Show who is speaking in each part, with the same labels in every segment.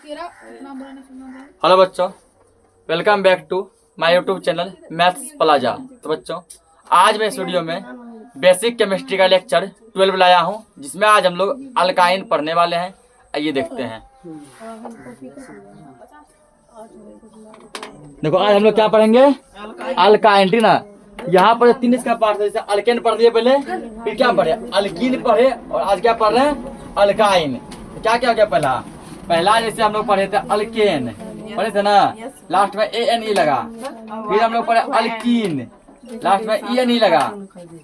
Speaker 1: Hello बच्चों, welcome back to my YouTube channel maths plaza. तो बच्चों, आज मैं इस वीडियो में बेसिक केमिस्ट्री का लेक्चर 12 लाया हूं, जिसमें आज हम लोग अल्काइन पढ़ने वाले हैं। आइए देखते हैं। देखो, आज हम लोग क्या पढ़ेंगे? अल्काइन, ठीक ना। यहाँ पर 3 इसका पार्ट है। जैसे अल्केन पढ़ दिए पहले, फिर क्या पढ़े? अल्कीन पढ़े, और आज क्या पढ़ रहे हैं? अल्काइन। क्या क्या क्या पहला जैसे हम लोग पढ़े थे अल्केन, पढ़े थे ना, लास्ट में ANE लगा। फिर हम लोग पढ़े अल्कीन, लास्ट में ENE लगा।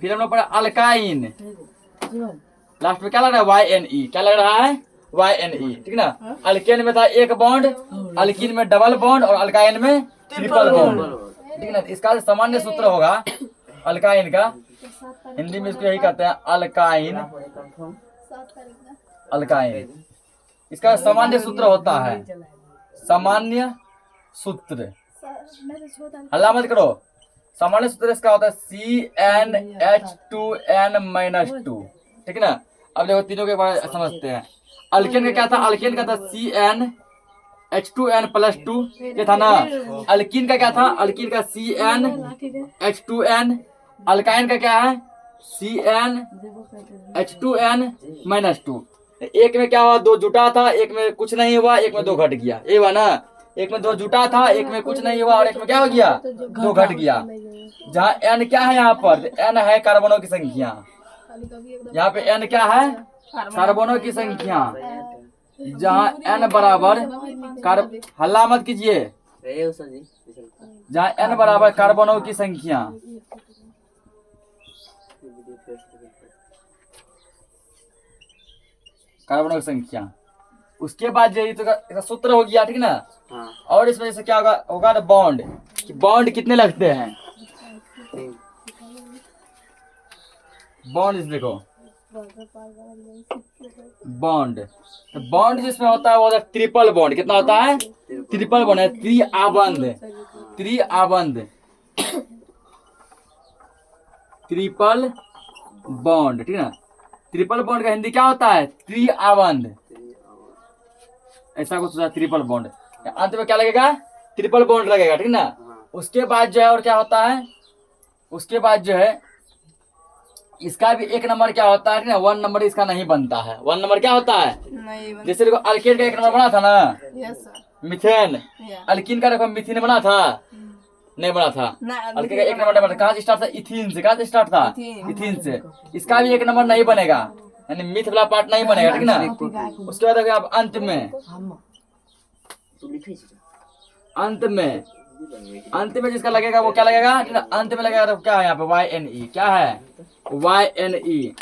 Speaker 1: फिर हम लोग पढ़े अल्काइन, लास्ट में क्या लग रहा है? YNE। क्या लग रहा है? YNE, ठीक ना। अल्केन में था एक बॉन्ड, अल्कीन में डबल बॉन्ड, और अल्काइन में ट्रिपल बॉन्ड, ठीक ना। इसका सामान्य सूत्र होगा अल्काइन का, हिंदी में इसको यही कहते हैं अल्काइन। अल्काइन इसका सामान्य सूत्र होता है, सामान्य सूत्र, हल्ला मत करो। सामान्य सूत्र इसका होता है CnH2n-2, ठीक ना। अब देखो तीनों के बारे में समझते हैं। अल्केन का क्या था? अल्केन का था CnH2n+2, ये था ना। अल्कीन का क्या था? अल्कीन का CnH2n। अल्काइन का क्या है? CnH2n-2। एक में क्या हुआ? 2 जुटा था, एक में कुछ नहीं हुआ, एक में 2 घट गया। ये हुआ ना। एक में 2 जुटा था, एक में कुछ नहीं हुआ, और एक में क्या हो गया? 2 घट गया। जहाँ n क्या है? यहाँ पर n है कार्बनों की संख्या। यहाँ पे n क्या है? कार्बनों की संख्या। जहाँ n बराबर हल्ला मत कीजिए। जहाँ n बराबर कार्बनों की संख्या, कार्बनों की संख्या, उसके बाद यही तो इसका सूत्र हो गया, ठीक ना। और इसमें जैसे क्या होगा ना, बॉन्ड। बॉन्ड कितने लगते हैं? बॉन्ड देखो, बॉन्ड, तो बॉन्ड जिसमें होता है वो होता है ट्रिपल बॉन्ड। कितना होता है? ट्रिपल बॉन्ड है, त्रिआबंध। त्रिआबंध, ट्रिपल बॉन्ड, ठीक ना। ट्रिपल बॉन्ड का हिंदी क्या होता है? त्रिआबंध। ऐसा कुछ होता है ट्रिपल बॉन्ड। अंत में क्या लगेगा? ट्रिपल बॉन्ड लगेगा, ठीक ना। उसके बाद जो है और क्या होता है? उसके बाद जो है इसका भी 1 नंबर क्या होता है, ठीक ना। 1 नंबर इसका नहीं बनता है। 1 नंबर क्या होता है? जैसे देखो अल्केन का 1 नंबर बना था ना, मिथेन। अल्कीन का देखो मिथेन बना था, नहीं बना था। अल्केन का 1 नंबर नहीं बना। कहाँ से स्टार्ट था? इथीन से। कहाँ से स्टार्ट था? इथीन से। इसका भी 1 नंबर नहीं बनेगा, यानी मिथ वाला पार्ट नहीं बनेगा, ठीक ना। उसके बाद अगर आप अंत में जिसका लगेगा वो क्या लगेगा, ठीक ना। अंत में लगेगा तो क्या है? यहाँ पे YNE। क्या है? YNE।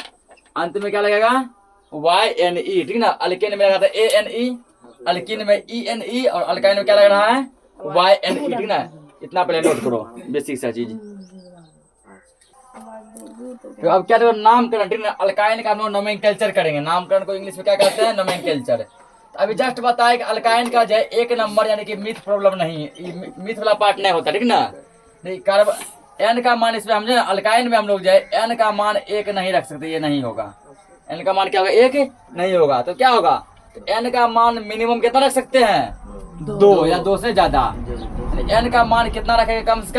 Speaker 1: अंत में क्या लगेगा? YNE, ठीक ना। अल्केन में लगा था ANE, अल्कीन में ENE, और अल्काइन में क्या लग रहा है? YNE, ठीक ना। इतना पहले नोट करो, बेसिक सा चीज। तो अब क्या देखो, नामकरण, ठीक ना। अल्काइन का हम लोग नोमेनक्लेचर करेंगे। नामकरण को इंग्लिश में क्या कहते हैं? नोमेनक्लेचर। अभी जस्ट बताया कि अल्काइन का जो है 1 नंबर, यानी कि मिथ प्रॉब्लम नहीं, मिथ वाला पार्ट नहीं होता, ठीक ना। नहीं, n का मान इसमें हम जो अल्काइन में हम लोग जो है n का मान 1 नहीं रख सकते, ये नहीं होगा। n का मान क्या होगा? 1 नहीं होगा। तो क्या होगा? तो n का मान मिनिमम कितना रख सकते हैं? 2 या 2 से ज्यादा। n का मान कितना रखेंगे? कम से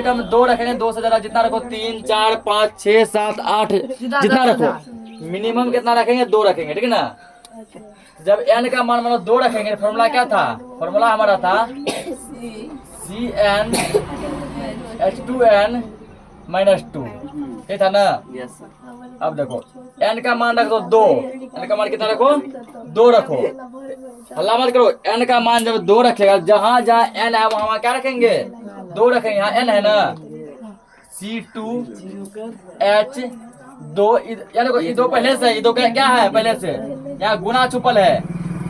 Speaker 1: कम 2 रखेंगे। 2 से ज्यादा जितना रखो, 3, 4, 5, 6, 7, 8 जितना रखो। मिनिमम कितना रखेंगे? 2 रखेंगे, ठीक है ना। जब n का मान मतलब 2 रखेंगे, फॉर्मूला क्या था? फॉर्मूला हमारा था CnH2n-2, ये था ना। अब देखो n का मान रख दो 2। n का मान कितना रखो? 2 रखो। हल्ला मत करो। n का मान जब 2 रखेगा, जहां जहां n है वहां क्या रखेंगे? 2 रखेंगे। यहाँ n है ना, C2H2, या देखो ये 2 पहले से, ये 2 क्या है? पहले से। यहाँ गुना छुपल है,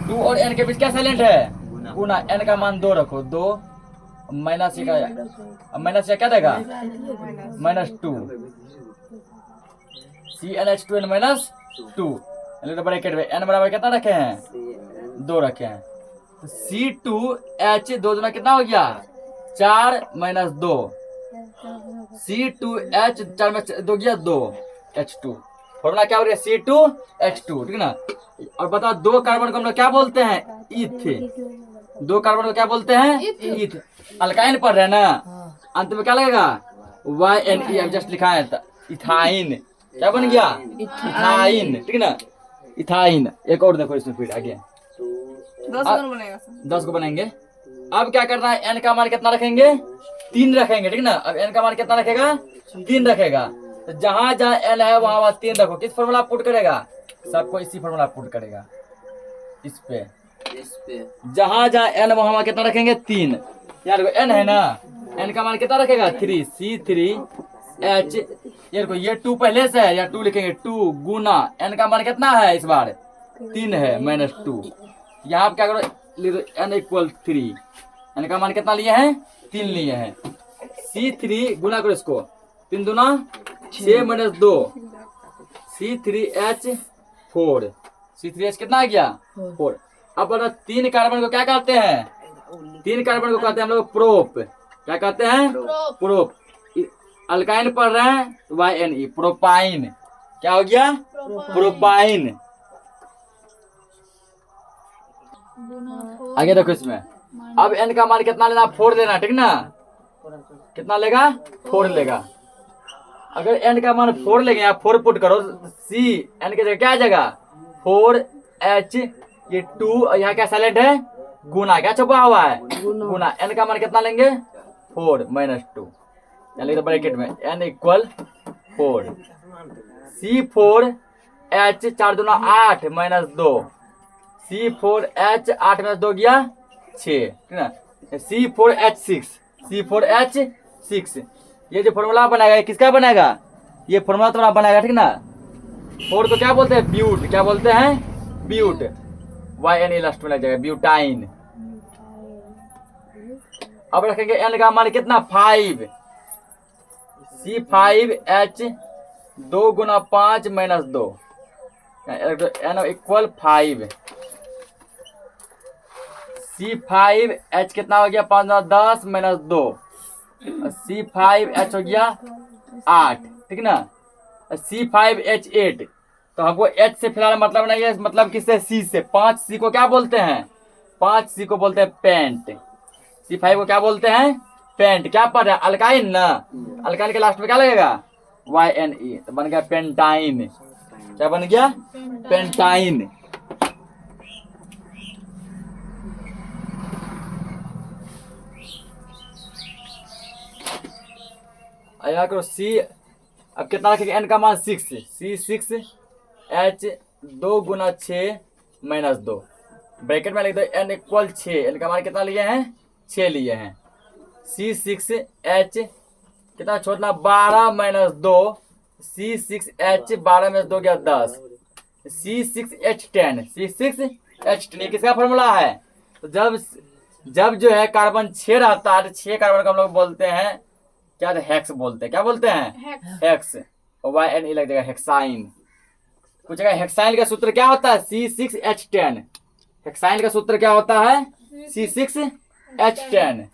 Speaker 1: 2 और n के बीच क्या साइलेंट है? गुना। n का मान 2 रखो। 2 माइनस क्या देगा? -2। CnH2n-2, ब्रैकेट में n बराबर कितना रखे हैं? 2 रखे हैं। C2H, 2 दूना कितना हो गया? 4 - 2। C2H, 4 में 2 गया 2, H2। फॉर्मूला क्या हो रहा है? C2H2, ठीक ना। और बताओ 2 कार्बन को हम लोग क्या बोलते हैं? इथ। 2 कार्बन को क्या बोलते हैं? इथ। अल्काइन पढ़ रहे हैं ना, अंत में क्या लगेगा? YNE। अब जस्ट लिखा है इथाइन। क्या बन गया? इथाइन, ठीक है ना, इथाइन। एक और देखो इसमें फिर आगे 10 को बनाएंगे। अब क्या करना है? n का मान कितना रखेंगे? 3 रखेंगे, ठीक है ना। अब n का मान कितना रखेगा? 3 रखेगा। तो जहां जहां n है वहां 3 रखो। किस फॉर्मूला पुट करेगा? सबको इसी फॉर्मूला पुट करेगा, इस पे। जहां जहां n वहां कितना रखेंगे? 3। यार n है ना, n का मान कितना रखेगा? 3। C3H, ये देखो ये 2 पहले से है, या 2 लिखेंगे। 2 गुना n का मान कितना है इस बार? 3 है, -2। यहाँ पे क्या करो? n = 3। n का मान कितना लिए हैं? 3 लिए हैं। C3 गुना करो इसको, 3 दूना 6 - 2, C3H4। C3H कितना आ गया? 4। अब 3 कार्बन को क्या कहते हैं? 3 कार्बन को कहते हैं हम लोग प्रोप। क्या कहते हैं? प्रोप। अल्काइन पढ़ रहे हैं, YNE, प्रोपाइन। क्या हो गया? प्रोपाइन। आगे देखो इसमें। अब n का मान कितना लेना? 4 लेना, ठीक ना। कितना लेगा? 4 लेगा। अगर n का मान 4 लेंगे, आप 4 पुट करो, C n की जगह क्या आ जाएगा? 4H, ये 2 और यहाँ क्या साइलेंट है? गुना। क्या छुपा हुआ है? गुना। n का मान कितना लेंगे? 4 - 2, यानी तो ब्रैकेट में n = 4। C4H 4 दूना 8 - 2, C4H 8 - 2 गया 6, ठीक ना। C4H6। ये जो फॉर्मूला बनाएगा, ये किसका बनाएगा? ये फॉर्मूला तुम्हारा बनाएगा, ठीक ना। 4 को क्या बोलते हैं? ब्यूट। क्या बोलते हैं? ब्यूट। YNE लास्ट में लग जाएगा, ब्यूटाइन। अब रखेंगे n का मान कितना? 5। C5H 2 गुना 5 - 2, n = 5। C5H कितना हो गया? 5 - 10 - 2, C5H हो गया 8, ठीक ना। C5H8। तो हमको H से फिलहाल मतलब नहीं है, मतलब किससे? C से। 5C को क्या बोलते हैं? 5C को बोलते हैं पेंट। C5 को क्या बोलते हैं? पेंट। क्या पढ़ रहे हैं? अल्काइन ना। अल्काइन के लास्ट में क्या लगेगा? YNE। तो बन गया पेंटाइन। क्या बन गया? पेंटाइन। यहाँ करो C। अब कितना रखेंगे? n का मान 6। C6H 2 गुना 6 - 2, ब्रैकेट में लिख दो n = 6। n का मान कितना लिए हैं? 6 लिए हैं। C6H कितना छोड़ना? 12 - 2, C6H 12 - 2 गया 10, C6H10। C6H10 ये किसका फॉर्मूला है? तो जब जो है कार्बन 6 रहता है, तो 6 कार्बन को हम लोग बोलते हैं क्या? हेक्स बोलते हैं। क्या बोलते हैं? हेक्स। और YNE लग जाएगा हेक्साइन। पूछेगा हेक्साइन का सूत्र क्या होता है? C6H10। हेक्साइन का सूत्र क्या होता है? C6H10।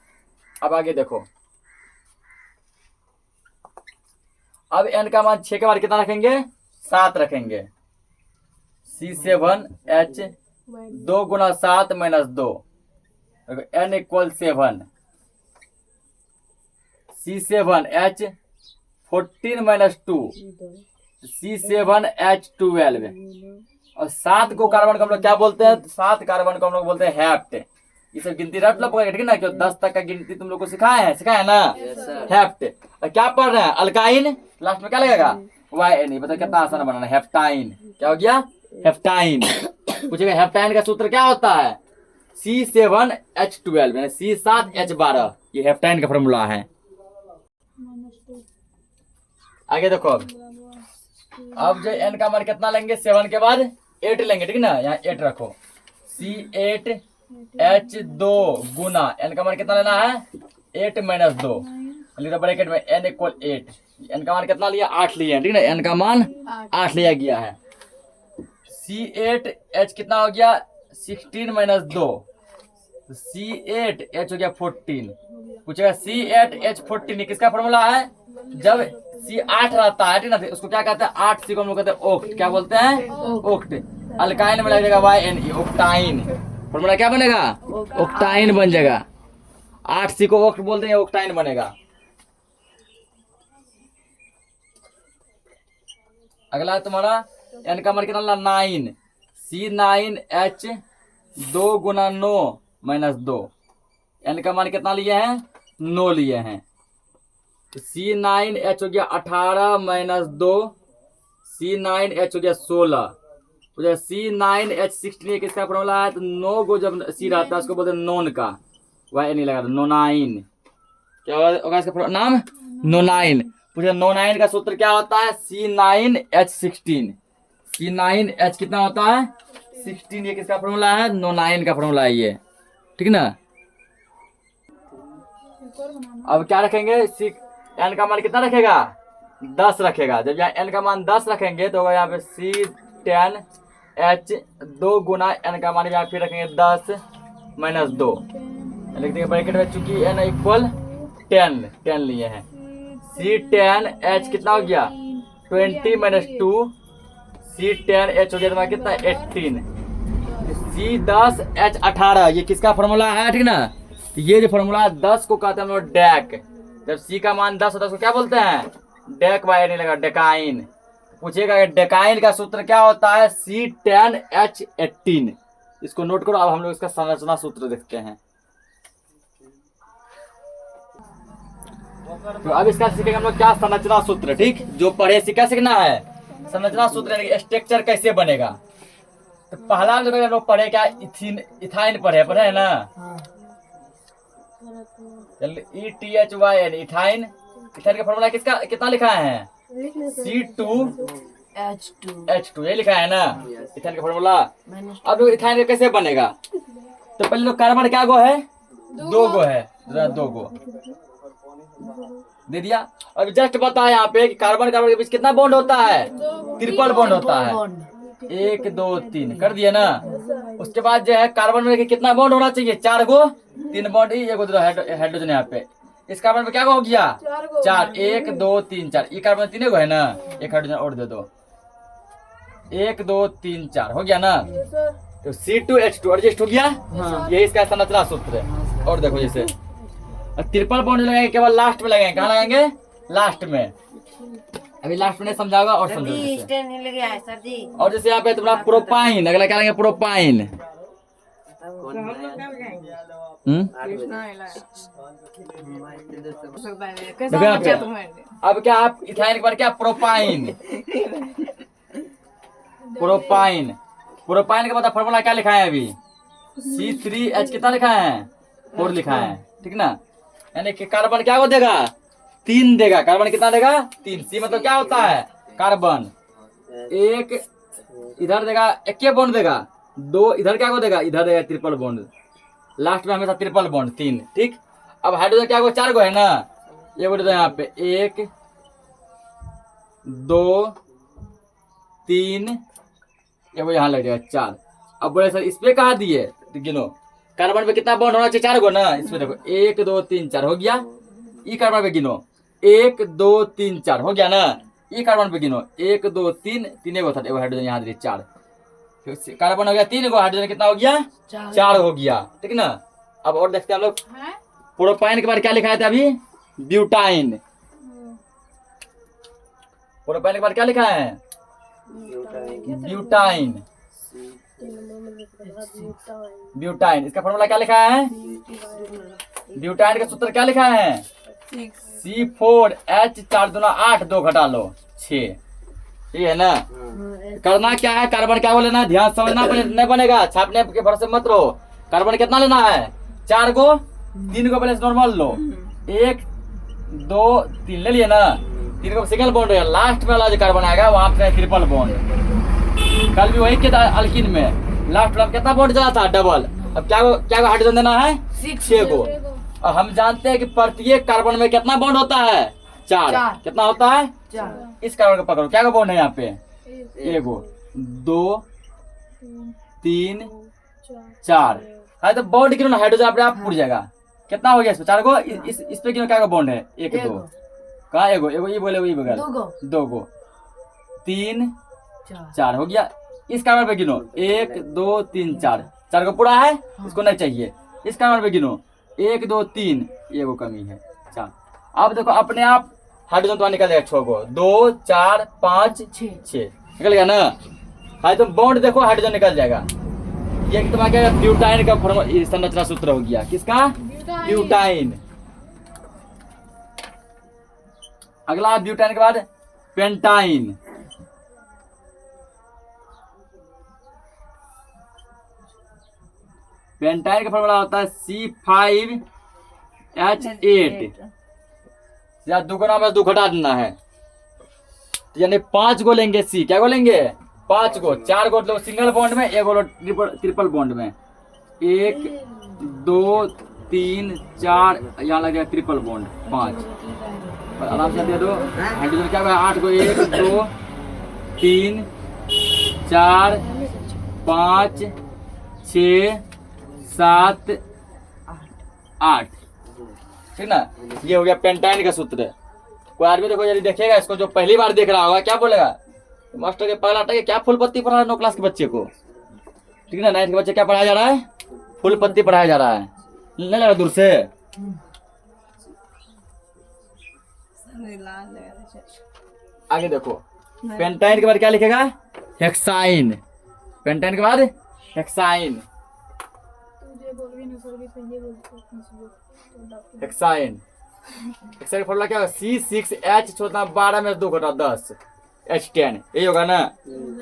Speaker 1: अब आगे देखो। अब n का मान 6 के बाद कितना रखेंगे? 7 रखेंगे। C7H 2 गुना 7 - 2, n = 7। C7H 14 - 2, C7H12। और 7 को कार्बन को हम लोग क्या बोलते हैं? 7 कार्बन को हम लोग बोलते हैं हेप्ट। ये सब गिनती रट लो, ठीक है ना। क्यों 10 तक का गिनती तुम लोग को सिखाए हैं ना। हेप्ट। और क्या पढ़ रहे हैं? अल्काइन। लास्ट में क्या लगेगा? YNE। बताओ कितना आसान बनाना। हेप्टाइन। क्या हो गया? हेप्टाइन। पूछेगा हेप्टाइन का सूत्र क्या होता है? C7H12 यानी C7H12। ये हेप्टाइन का फॉर्मूला है। आगे देखो। अब जो n का मान कितना लेंगे? 7 के बाद 8 लेंगे, ठीक ना। यहाँ 8 रखो। C8H 2 गुना n का मान कितना लेना है? 8 - 2, ब्रैकेट में n = 8। n का मान कितना लिया? 8 लिया, ठीक ना। n का मान 8 लिया गया है। C8H कितना हो गया? 16 - 2, C8H हो गया 14। पूछेगा C8H14 किसका फॉर्मूला है? जब C8 रहता है, ठीक ना, उसको क्या कहते हैं? 8C को हम लोग कहते हैं ओक्ट। क्या बोलते हैं? ओक्ट। अल्काइन में लगेगा YNE, ओक्टाइन। फॉर्मूला क्या बनेगा? ऑक्टाइन बन जाएगा। 8C को ऑक्ट बोलते हैं, ऑक्टाइन बनेगा। अगला है तुम्हारा एन का मान कितना? 9। C9H 2 गुना 9 माइनस 2। एन का मान कितना लिए हैं? 9 लिए हैं। तो C9H हो गया 18 माइनस 2, C9H हो गया 16। तो जब C9H16 किसका फॉर्मूला है? तो 9 को जब C रहता है उसको बोलते हैं नॉन का, वह नहीं लगा, नोनाइन। क्या होगा इसका नाम? नोनाइन। पूछे नोनाइन का सूत्र क्या होता है? C9H16। C9H कितना होता है? 16। ये किसका फॉर्मूला है? नोनाइन का फॉर्मूला है ये, ठीक ना। अब क्या रखेंगे? एन का मान कितना रखेगा? 10 रखेगा। जब यहाँ एन का मान 10 रखेंगे तो यहाँ पे C10H 2 गुना एन का मान यहाँ फिर रखेंगे 10 माइनस 2, लिख देंगे ब्रैकेट में, चूंकि एन इक्वल 10 लिए हैं। C10H कितना हो गया? 20 माइनस 2, C10H हो गया तुम्हारा कितना? 18। C10H 18 ये किसका फॉर्मूला है, ठीक ना। तो ये जो फॉर्मूला 10 को कहते हैं हम लोग डेक। जब C का मान 10 होता है उसको क्या बोलते हैं? डेक बाय नहीं लगा, डेकाइन। पूछेगा डेकाइन का सूत्र क्या होता है? C10H18। इसको नोट करो। अब हम लोग इसका संरचना सूत्र देखते हैं। तो अब इसका सीखेंगे हम लोग क्या? संरचना सूत्र, ठीक। जो पढ़े क्या सीखना है? संरचना सूत्र यानी स्ट्रक्चर कैसे बनेगा। तो पहला जो हम लोग पढ़े क्या? इथाइन पढ़े है ना। ETHYN ethyne. इथाइन का फॉर्मूला किसका कितना लिखा है? C2H2 ये लिखा है ना इथाइन का फॉर्मूला। अब लोग इथाइन का कैसे बनेगा? तो पहले लोग कार्बन क्या गो है? 2 गो है, 2 गो दे दिया। अब जस्ट बता यहाँ पे कि कार्बन कार्बन के बीच कितना बॉन्ड होता है? ट्रिपल बॉन्ड होता है। 1 2 3 कर दिया ना। उसके बाद जो है कार्बन में कितना बॉन्ड होना चाहिए? 4 गो। 3 बॉन्ड ही, एक हाइड्रोजन यहाँ पे। इस कार्बन में क्या हो गया? 4। 1 2 3 4। ये कार्बन 3 गो है ना, एक हाइड्रोजन और दे दो। 1 2 3 4 हो गया ना। तो C2H2 एडजस्ट हो गया। यही इसका संरचना सूत्र है। और देखो जैसे ट्रिपल बॉन्ड लगाएंगे केवल लास्ट में लगाएंगे। कहाँ लगाएंगे? लास्ट में। अभी लास्ट में नहीं समझाऊंगा और समझो। और जैसे यहाँ पे तुम्हारा प्रोपाइन, अगला क्या लेंगे? प्रोपाइन। अब क्या आप इथाइन के बाद क्या? प्रोपाइन। प्रोपाइन के बाद फॉर्मूला क्या लिखा है? अभी C3H कितना लिखा है? 4 लिखा है, ठीक ना। यानी कि कार्बन क्या को देगा? 3 देगा। कार्बन कितना देगा? 3। C मतलब क्या होता है? कार्बन। 1 इधर देगा, एक बॉन्ड देगा। 2 इधर क्या को देगा? इधर देगा ट्रिपल बॉन्ड। लास्ट में हमेशा ट्रिपल बॉन्ड 3, ठीक। अब हाइड्रोजन क्या को? 4 गो है ना। ये बोल दो यहाँ पे 1 2 3, ये वो यहाँ लग जाएगा 4। अब बोले सर इस पे कहा दिए? तो गिनो कार्बन पे कितना बॉन्ड होना चाहिए? 4 गो ना। इसमें देखो 1 2 3 4 हो गया। ई कार्बन पे गिनो 1 2 3 4 हो गया ना। ई कार्बन पे गिनो 1 2 3 3 गो था, एगो हाइड्रोजन यहाँ दे 4। कार्बन हो गया 3 गो, हाइड्रोजन कितना हो गया? 4 हो गया, ठीक ना। अब और देखते हैं हम लोग प्रोपाइन के बाद क्या लिखा है अभी? ब्यूटाइन। प्रोपाइन के बाद क्या लिखा है? ब्यूटाइन। ब्यूटाइन इसका फॉर्मूला क्या लिखा है? ब्यूटाइन का सूत्र क्या लिखा है? C4H 4 दूना 8, 2 घटा लो 6। ये है ना। करना क्या है? कार्बन क्या लेना? ध्यान समझना, नहीं बनेगा छापने के भरोसे मत रहो। कार्बन कितना लेना है? 4 गो। 3 गो पहले नॉर्मल लो। 1 2 3 ले लिए ना। 3 गो सिंगल बॉन्ड है। लास्ट में वाला जो कार्बन आएगा वहां पे ट्रिपल बॉन्ड। कल भी वही किया अल्किन में। लास्ट में कितना बॉन्ड चला था? डबल। अब क्या हाइड्रोजन देना है? 6 गो। और हम जानते हैं कि प्रत्येक कार्बन में कितना बॉन्ड होता है? 4। कितना होता है? 4। इस कार्बन को पकड़ो, क्या का बॉन्ड है यहाँ पे? 1 2 3 4। अरे तो बॉन्ड गिनो ना, हाइड्रोजन अपने आप उड़ जाएगा। कितना हो गया इसमें? 4 गो। इस पे गिनो क्या का बॉन्ड है? 1 2 कहा? एगो ये बोले वही बगल 2 गो 3 4 हो गया। इस कार्बन पे गिनो 1 2 3 4 4 को पूरा है, इसको नहीं चाहिए। इस कार्बन पे गिनो 1 2 3, ये वो कमी है 4। अब देखो अपने आप हाइड्रोजन तो निकल जाएगा 6 को, 2 4 5 6 निकल गया ना। हाई तो बॉन्ड देखो हाइड्रोजन निकल जाएगा। ये तुम्हारा ब्यूटाइन का संरचना सूत्र हो गया, किसका? ब्यूटाइन। अगला ब्यूटाइन के बाद पेंटाइन। पेंटाइन का फॉर्मूला होता है C5H8। या दुगुना में 2 घटा देना है, यानी 5 गो लेंगे सी। क्या गो लेंगे? 5 गो। 4 गो लो सिंगल बॉन्ड में, 1 गो लो ट्रिपल बॉन्ड में। 1 2 3 4, यहाँ लग गया ट्रिपल बॉन्ड 5। आराम से दे दो। हाइड्रोजन क्या हुआ? 8 गो। 1 2 3 4 5 6 7 8, ठीक ना। ये हो गया पेंटाइन का सूत्र। कोई आदमी देखो यदि देखेगा इसको, जो पहली बार देख रहा होगा, क्या बोलेगा? मास्टर के पगला के क्या फुल पत्ती पढ़ा रहा है 9 क्लास के बच्चे को, ठीक ना। 9th के बच्चे क्या पढ़ाया जा रहा है? फुल पत्ती पढ़ाया जा रहा है। नहीं लग रहा दूर से? आगे देखो, पेंटाइन के बाद क्या लिखेगा? हेक्साइन। पेंटाइन के बाद हेक्साइन। हेक्साइन। हेक्साइन का फॉर्मूला क्या होगा? C6H 12 में 2 घटा 10 H10, यही होगा ना।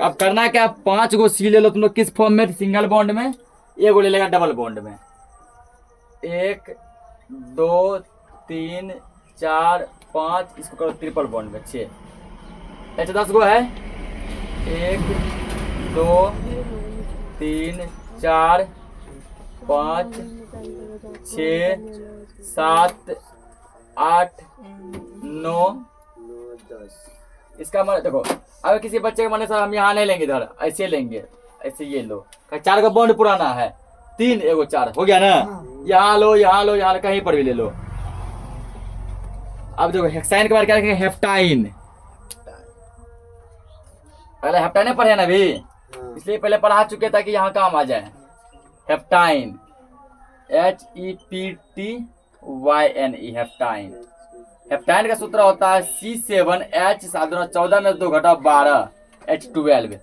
Speaker 1: अब करना क्या? 5 गो सी ले लो तुम लोग। किस फॉर्म में? सिंगल बॉन्ड में। 1 गो ले लेगा डबल बॉन्ड में। 1 2 3 4 5, इसको करो ट्रिपल बॉन्ड में 6। H 10 गो है। 1 2 3 4 5 6 7 8 9 इसका मन देखो। अगर किसी बच्चे के मन सर हम यहाँ नहीं लेंगे, इधर ऐसे लेंगे, ऐसे ये लो। 4 का बॉन्ड पुराना है। 3 1 4 हो गया ना। यहाँ लो, यहाँ लो, यहाँ कहीं पर भी ले लो। अब देखो हेक्साइन के बारे क्या लिखेंगे? हेप्टाइन। पहले हेप्टाइन पढ़े ना अभी, इसलिए पहले पढ़ा चुके ताकि यहाँ काम आ जाए। Heptyne HEPTYNE heptyne. हेप्टाइन का सूत्र होता है C7H 14 में 2 घटा 12 H12।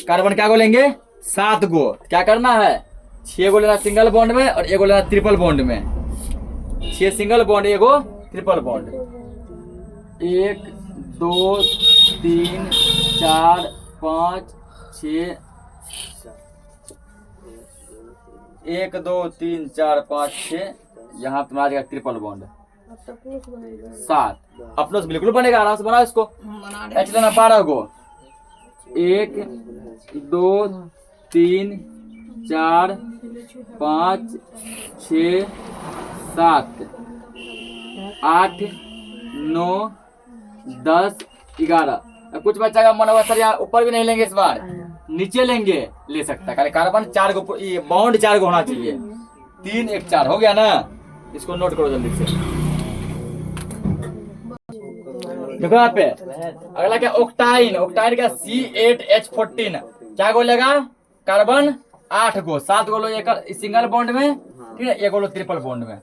Speaker 1: कार्बन क्या गो लेंगे? 7 गो। क्या करना है? 6 गो लेना सिंगल बॉन्ड में और 1 गो लेना ट्रिपल बॉन्ड में। 6 सिंगल बॉन्ड, 1 गो ट्रिपल बॉन्ड। 1 2 3 4 5 6 1 2 3 4 5 6, यहाँ तुम्हारा जाएगा ट्रिपल बॉन्ड 7। अपनों से बिल्कुल बनेगा, आराम से बनाओ इसको। H लेना 12 गो। 1 2 3 4 5 6 7 8 9 10 11। कुछ बच्चा का मन होगा सर यहाँ ऊपर भी नहीं लेंगे, इस बार नीचे लेंगे, ले सकता है। कार्बन 4 गो, ये बॉन्ड 4 गो होना चाहिए। 3 1 4 हो गया ना। इसको नोट करो जल्दी से। देखो यहाँ पे अगला क्या? ऑक्टाइन। ऑक्टाइन का C8H14 क्या गो लेगा? कार्बन 8 गो। 7 गो लो एक सिंगल बॉन्ड में, ठीक है। 1 गो लो ट्रिपल बॉन्ड में।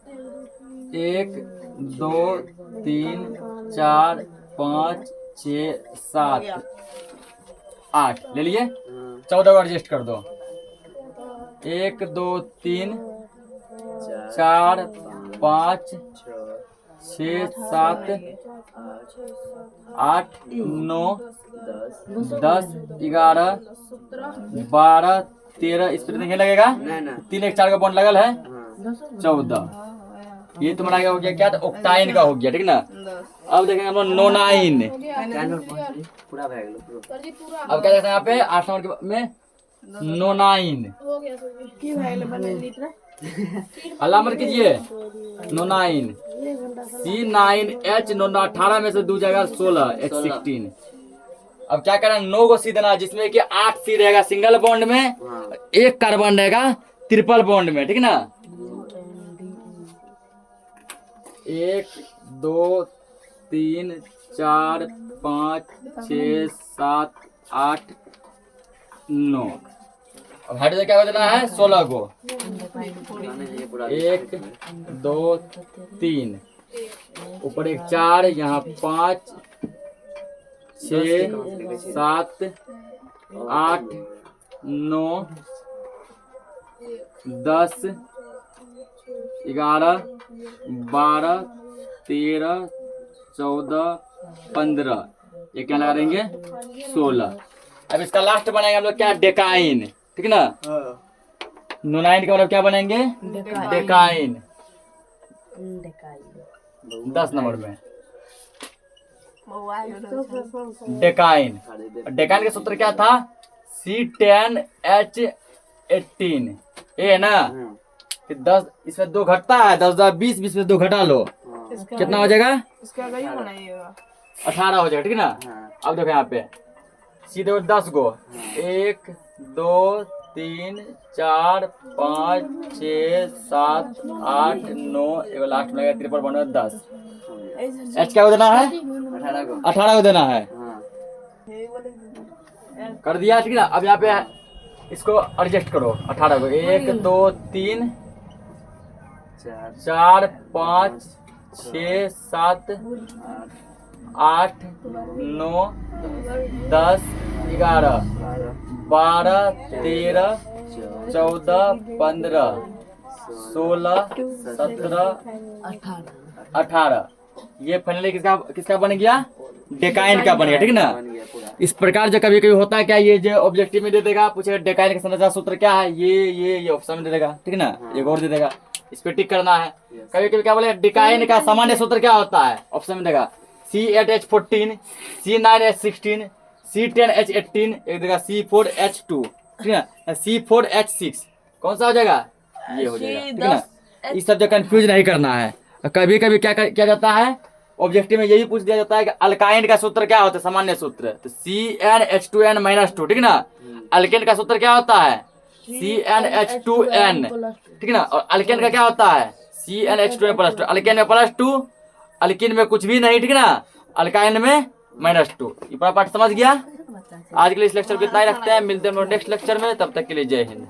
Speaker 1: 1 2 3 4 5 6 7 8 ले लिए। 14 को एडजस्ट कर दो। 1 2 3 4 5 6 7 8 9 10 11 12 13। इस पर नहीं लगेगा। 3 1 4 का बॉन्ड लगल है। 14। ये तुम्हारा हो गया क्या? ऑक्टाइन का हो गया, ठीक ना। अब देखेंगे हम लोग नोनाइन। अब क्या देखते हैं यहाँ पे 8 नंबर में? नोनाइन। अल्लाह मत कीजिए। नोनाइन C9H 18 में से 2 जगह 16 H16। अब क्या करना? 9 को सी देना, जिसमें कि 8 सी रहेगा सिंगल बॉन्ड में, 1 कार्बन रहेगा ट्रिपल बॉन्ड में, ठीक ना। 1 2 3 4 5 6 7 8 9। अब हाइड्रोजन क्या देना है 16 को 1 2 3 ऊपर एक 4 यहाँ 5 6 7 8 9 10 11 12 13 14 15 ये क्या लगा देंगे 16। अब इसका लास्ट बनाएंगे हम लोग क्या डेकाइन, ठीक है ना। नोनाइन का मतलब क्या बनेंगे डेकाइन 10 नंबर में डेकाइन। डेकाइन का सूत्र क्या था C10H18 ये है ना। फिर 10 इसमें 2 घटता है 10 10 20 20 में 2 घटा लो कितना हो जाएगा 18 हो जाएगा, ठीक है ना। अब देखो यहाँ पे सी देखो 10 गो 1 2 3 4 5 6 7 8 9 एगो लास्ट में त्रिपल बनो 10। एच क्या को देना है 18 को देना है कर दिया, ठीक है ना। अब यहाँ पे इसको एडजस्ट करो 18 को 1 2 3 4 5 6 7 8 9 10 11 12 13 14 15 16 17 18 ये फाइनली किसका बन गया डेकाइन का बन गया, ठीक है ना। इस प्रकार जो कभी कभी होता है क्या ये जो ऑब्जेक्टिव में दे देगा पूछेगा डेकाइन का संरचना सूत्र क्या है ये ऑप्शन में दे देगा, ठीक है ना। एक और दे देगा इस पे टिक करना है। कभी कभी क्या बोले डेकाइन का सामान्य सूत्र क्या होता है ऑप्शन में देगा C8H14 C9H16 C10H18 एक देगा C4H2, ठीक है ना। C4H6 कौन सा हो जाएगा ये हो जाएगा, ठीक है ना। इस सब जो कंफ्यूज नहीं करना है। कभी कभी क्या किया जाता है ऑब्जेक्टिव में यही पूछ दिया जाता है कि अल्काइन का सूत्र क्या होता है सामान्य सूत्र तो CnH2n-2, ठीक है ना। अल्केन का सूत्र क्या होता है CnH2n, ठीक है ना। और अल्केन का क्या होता है CnH2n+2। अल्केन में +2 अल्किन में कुछ भी नहीं, ठीक है ना। अल्काइन में -2। ये पूरा पाठ समझ गया। आज के लिए इस लेक्चर को इतना ही रखते हैं, मिलते हैं नेक्स्ट लेक्चर में, तब तक के लिए जय हिंद।